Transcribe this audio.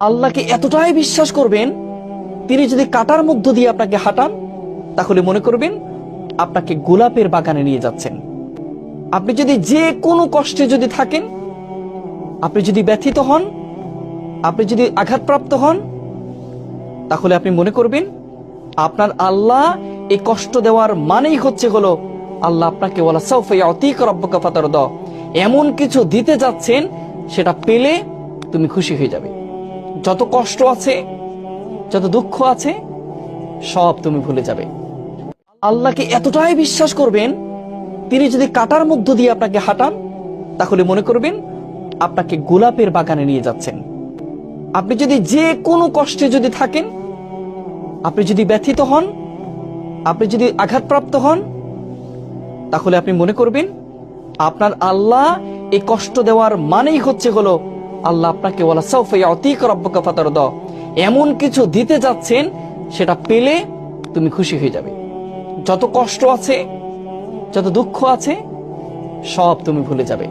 আল্লাহকে এতটাই বিশ্বাস করবেন, তিনি যদি কাটার মধ্য দিয়ে আপনাকে হাঁটান, তাহলে মনে করবেন আপনাকে গোলাপের বাগানে নিয়ে যাচ্ছেন। আপনি যদি যে কোনো কষ্টে যদি থাকেন, আপনি যদি ব্যথিত হন, আপনি যদি আঘাতপ্রাপ্ত হন, তাহলে আপনি মনে করবেন আপনার আল্লাহ এই কষ্ট দেওয়ার মানেই হলো আল্লাহ আপনাকে ওয়ালা সাউফা ইয়াতিকা রাব্বুকা ফাতারদা, এমন কিছু দিতে যাচ্ছেন সেটা পেলে তুমি খুশি হয়ে যাবে। যত কষ্ট আছে, যত দুঃখ আছে, সব তুমি ভুলে যাবে। আল্লাহকে এতটাই বিশ্বাস করবেন, তিনি যদি কাটার মধ্য দিয়ে আপনাকে হাঁটান, তাহলে মনে করবেন আপনাকে গোলাপের বাগানে নিয়ে যাচ্ছেন। আপনি যদি যে কোনো কষ্টে যদি থাকেন, আপনি যদি ব্যথিত হন, আপনি যদি আঘাতপ্রাপ্ত হন, তাহলে আপনি মনে করবেন আপনার আল্লাহ এই কষ্ট দেওয়ার মানেই হলো আল্লাহ আপনাকে ওয়ালা সাউফা ইয়াতিকা রাব্বুকা ফাতারদা, এমন কিছু দিতে যাচ্ছেন সেটা পেলে তুমি খুশি হয়ে যাবে। যত কষ্ট আছে, যত দুঃখ আছে, সব তুমি ভুলে যাবে।